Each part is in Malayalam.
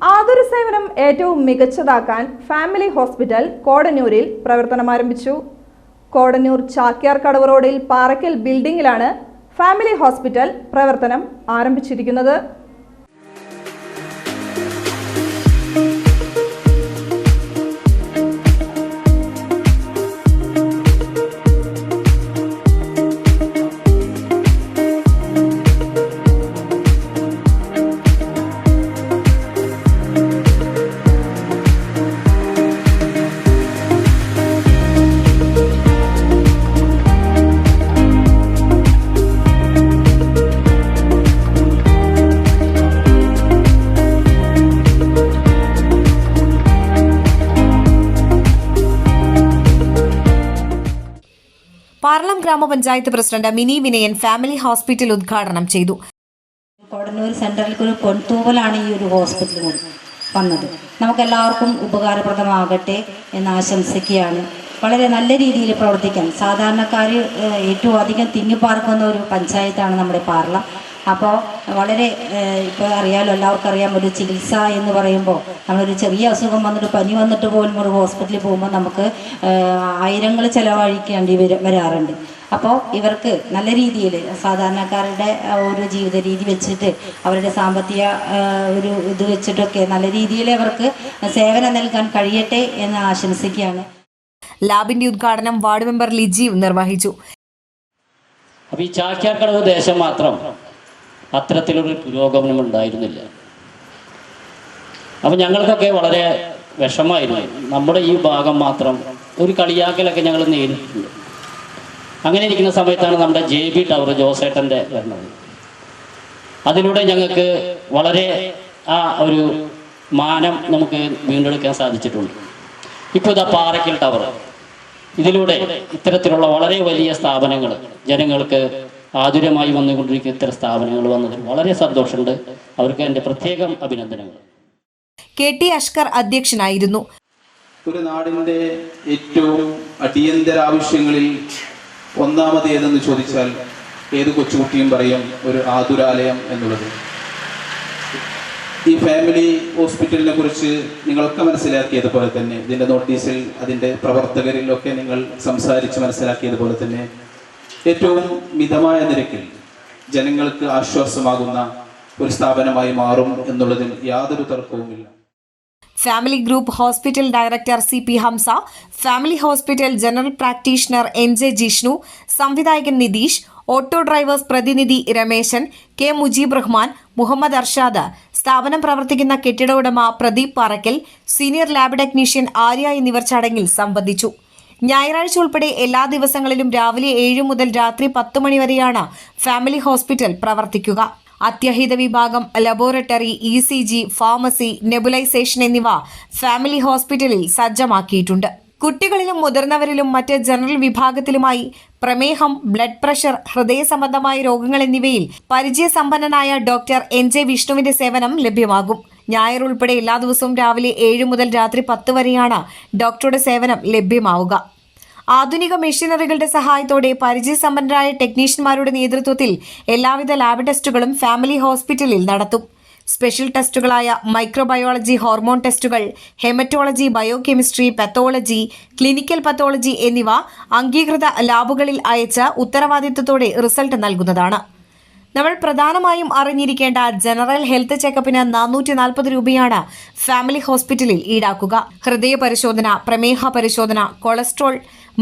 ആതുര സേവനം ഏറ്റവും മികച്ചതാക്കാൻ ഫാമിലി ഹോസ്പിറ്റൽ കോടന്നൂരിൽ പ്രവർത്തനം ആരംഭിച്ചു. കോടന്നൂർ ചാക്യാർ കടവ് റോഡിൽ പാറക്കൽ ബിൽഡിംഗിലാണ് ഫാമിലി ഹോസ്പിറ്റൽ പ്രവർത്തനം ആരംഭിച്ചിരിക്കുന്നത്. പാർലം ഗ്രാമപഞ്ചായത്ത് president mini Vinayan family hospital ഉദ്ഘാടനം ചെയ്തു. കോടന്നൂർ സെൻട്രൽ ഒരു പൊൻതൂവലാണ് ഈ ഒരു ഹോസ്പിറ്റൽ വന്നത്. നമുക്കെല്ലാവർക്കും ഉപകാരപ്രദമാകട്ടെ എന്ന് ആശംസിക്കുകയാണ്. വളരെ നല്ല രീതിയിൽ പ്രവർത്തിക്കാൻ സാധാരണക്കാർ ഏറ്റവും അധികം തിങ്ങിപ്പാർക്കുന്ന ഒരു പഞ്ചായത്താണ് നമ്മുടെ പാർലം. അപ്പോൾ വളരെ ഇപ്പോൾ അറിയാമല്ലോ, എല്ലാവർക്കും അറിയാം, ഒരു ചികിത്സ എന്ന് പറയുമ്പോൾ നമ്മളൊരു ചെറിയ അസുഖം വന്നിട്ട് പനി വന്നിട്ട് പോലും ഒരു ഹോസ്പിറ്റലിൽ പോകുമ്പോൾ നമുക്ക് ആയിരങ്ങൾ ചിലവഴിക്കേണ്ടി വരാറുണ്ട്. അപ്പോൾ ഇവർക്ക് നല്ല രീതിയിൽ സാധാരണക്കാരുടെ ഒരു ജീവിത രീതി വെച്ചിട്ട് അവരുടെ സാമ്പത്തിക ഒരു ഇത് വെച്ചിട്ടൊക്കെ നല്ല രീതിയിൽ അവർക്ക് സേവനം നൽകാൻ കഴിയട്ടെ എന്ന് ആശംസിക്കുകയാണ്. ലാബിന്റെ ഉദ്ഘാടനം വാർഡ് മെമ്പർ ലിജീവ് നിർവഹിച്ചു. അപ്പോൾ ഈ ചാക്യാർകടവ് ദേശം മാത്രം അത്തരത്തിലൊരു പുരോഗമനം ഉണ്ടായിരുന്നില്ല. അപ്പം ഞങ്ങൾക്കൊക്കെ വളരെ വിഷമമായിരുന്നു. നമ്മുടെ ഈ ഭാഗം മാത്രം ഒരു കളിയാക്കലൊക്കെ ഞങ്ങൾ നേരിട്ടിട്ടുണ്ട്. അങ്ങനെ ഇരിക്കുന്ന സമയത്താണ് നമ്മുടെ JB ടവർ ജോസേട്ടൻ്റെ വരുന്നത്. അതിലൂടെ ഞങ്ങൾക്ക് വളരെ ആ ഒരു മാനം നമുക്ക് വീണ്ടെടുക്കാൻ സാധിച്ചിട്ടുണ്ട്. ഇപ്പോൾ ഇതാ പാറക്കൽ ടവർ, ഇതിലൂടെ ഇത്തരത്തിലുള്ള വളരെ വലിയ സ്ഥാപനങ്ങൾ ജനങ്ങൾക്ക് ആതുരമായി വന്നുകൊണ്ടിരിക്കുന്ന ഇത്തരം സ്ഥാപനങ്ങൾ വന്നതിൽ വളരെ സന്തോഷമുണ്ട്. അവർക്ക് എൻ്റെ പ്രത്യേകം അഭിനന്ദനങ്ങൾ. KT അഷ്കർ അധ്യക്ഷനായിരുന്നു. ഒരു നാടിൻ്റെ ഏറ്റവും അടിയന്തര ആവശ്യങ്ങളിൽ ഒന്നാമത് ഏതെന്ന് ചോദിച്ചാൽ ഏത് കൊച്ചുകുട്ടിയും പറയും ഒരു ആതുരാലയം എന്നുള്ളത്. ഈ ഫാമിലി ഹോസ്പിറ്റലിനെ കുറിച്ച് നിങ്ങളൊക്കെ മനസ്സിലാക്കിയതുപോലെ തന്നെ ഇതിൻ്റെ നോട്ടീസിൽ അതിൻ്റെ പ്രവർത്തകരിലൊക്കെ നിങ്ങൾ സംസാരിച്ച് മനസ്സിലാക്കിയതുപോലെ തന്നെ ഏറ്റവും മിതമായ നിരക്കിൽ ജനങ്ങൾക്ക് ആശ്വാസമാകുന്ന ഒരു സ്ഥാപനമായി മാറും എന്നുള്ളതിൽ യാതൊരു തർക്കവുമില്ല. Family group hospital director CP Hamza, family hospital general practitioner NJ Jishnu, സംവിധായകൻ നിതീഷ്, ഓട്ടോ ഡ്രൈവേഴ്സ് പ്രതിനിധി രമേശൻ, K മുജീബ് റഹ്മാൻ, മുഹമ്മദ് അർഷാദ്, സ്ഥാപനം പ്രവർത്തിക്കുന്ന കെട്ടിട ഉടമ Pradeep Parakkal, senior lab technician Arya എന്നിവർ ചടങ്ങിൽ സംബന്ധിച്ചു. ഞായറാഴ്ച ഉൾപ്പെടെ എല്ലാ ദിവസങ്ങളിലും രാവിലെ 7 മുതൽ രാത്രി 10 മണി വരെയാണ് ഫാമിലി ഹോസ്പിറ്റൽ പ്രവർത്തിക്കുക. അത്യാഹിത വിഭാഗം, ലബോറട്ടറി, ECG, ഫാർമസി, നെബുലൈസേഷൻ എന്നിവ ഫാമിലി ഹോസ്പിറ്റലിൽ സജ്ജമാക്കിയിട്ടുണ്ട്. കുട്ടികളിലും മുതിർന്നവരിലും മറ്റ് ജനറൽ വിഭാഗത്തിലുമായി പ്രമേഹം, ബ്ലഡ് പ്രഷർ, ഹൃദയ സംബന്ധമായ രോഗങ്ങൾ എന്നിവയിൽ പരിചയസമ്പന്നനായ ഡോക്ടർ NJ വിഷ്ണുവിന്റെ സേവനം ലഭ്യമാകും. ഞായർ ഉൾപ്പെടെ എല്ലാ ദിവസവും രാവിലെ 7 മുതൽ രാത്രി 10 വരെയാണ് ഡോക്ടറുടെ സേവനം ലഭ്യമാവുക. ആധുനിക മെഷീനറികളുടെ സഹായത്തോടെ പരിചയസമ്പന്നരായ ടെക്നീഷ്യന്മാരുടെ നേതൃത്വത്തിൽ എല്ലാവിധ ലാബ് ടെസ്റ്റുകളും ഫാമിലി ഹോസ്പിറ്റലിൽ നടത്തും. സ്പെഷ്യൽ ടെസ്റ്റുകളായ മൈക്രോബയോളജി, ഹോർമോൺ ടെസ്റ്റുകൾ, haematology, biochemistry, pathology, clinical pathology എന്നിവ അംഗീകൃത ലാബുകളിൽ അയച്ച് ഉത്തരവാദിത്തത്തോടെ റിസൾട്ട് നൽകുന്നതാണ്. നമ്മൾ പ്രധാനമായും അറിഞ്ഞിരിക്കേണ്ട ജനറൽ ഹെൽത്ത് ചെക്കപ്പിന് 440 രൂപയാണ് ഫാമിലി ഹോസ്പിറ്റലിൽ ഈടാക്കുക. ഹൃദയ പരിശോധന, പ്രമേഹ പരിശോധന, കൊളസ്ട്രോൾ,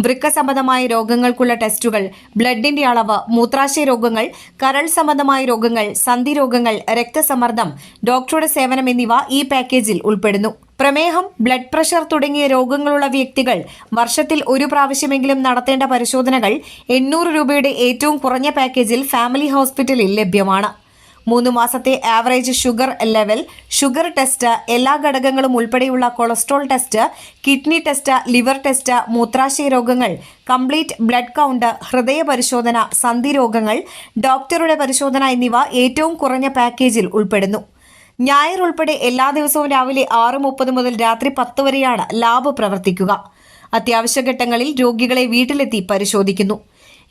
വൃക്ക സംബന്ധമായ രോഗങ്ങൾക്കുള്ള ടെസ്റ്റുകൾ, ബ്ലഡിന്റെ അളവ്, മൂത്രാശയ രോഗങ്ങൾ, കരൾ സംബന്ധമായ രോഗങ്ങൾ, സന്ധി രോഗങ്ങൾ, രക്തസമ്മർദ്ദം, ഡോക്ടറുടെ സേവനം എന്നിവ ഈ പാക്കേജിൽ ഉൾപ്പെടുന്നു. പ്രമേഹം, ബ്ലഡ് പ്രഷർ തുടങ്ങിയ രോഗങ്ങളുള്ള വ്യക്തികൾ വർഷത്തിൽ ഒരു പ്രാവശ്യമെങ്കിലും നടത്തേണ്ട പരിശോധനകൾ 800 രൂപയുടെ ഏറ്റവും കുറഞ്ഞ പാക്കേജിൽ ഫാമിലി ഹോസ്പിറ്റലിൽ ലഭ്യമാണ്. 3 മാസത്തെ average sugar level, sugar test, എല്ലാ ഘടകങ്ങളും ഉൾപ്പെടെയുള്ള cholesterol test, kidney test, liver test, മൂത്രാശയ രോഗങ്ങൾ, കംപ്ലീറ്റ് ബ്ലഡ് കൗണ്ട്, ഹൃദയ പരിശോധന, സന്ധി രോഗങ്ങൾ, ഡോക്ടറുടെ പരിശോധന എന്നിവ ഏറ്റവും കുറഞ്ഞ പാക്കേജിൽ ഉൾപ്പെടുന്നു. ഞായർ ഉൾപ്പെടെ എല്ലാ ദിവസവും രാവിലെ 6:30 മുതൽ രാത്രി 10 വരെയാണ് ലാബ് പ്രവർത്തിക്കുക. അത്യാവശ്യ ഘട്ടങ്ങളിൽ രോഗികളെ വീട്ടിലെത്തി പരിശോധിക്കുന്നു.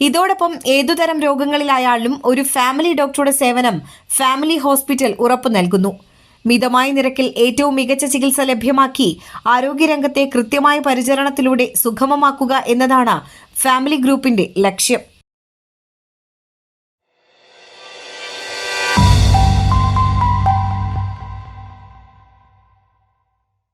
ഇതോടൊപ്പം ഏതുതരം രോഗങ്ങളിലായാലും ഒരു ഫാമിലി ഡോക്ടറുടെ സേവനം ഫാമിലി ഹോസ്പിറ്റൽ ഉറപ്പു നൽകുന്നു. മിതമായ നിരക്കിൽ ഏറ്റവും മികച്ച ചികിത്സ ലഭ്യമാക്കി ആരോഗ്യരംഗത്തെ കൃത്യമായ പരിചരണത്തിലൂടെ സുഗമമാക്കുക എന്നതാണ് ഫാമിലി ഗ്രൂപ്പിന്റെ ലക്ഷ്യം.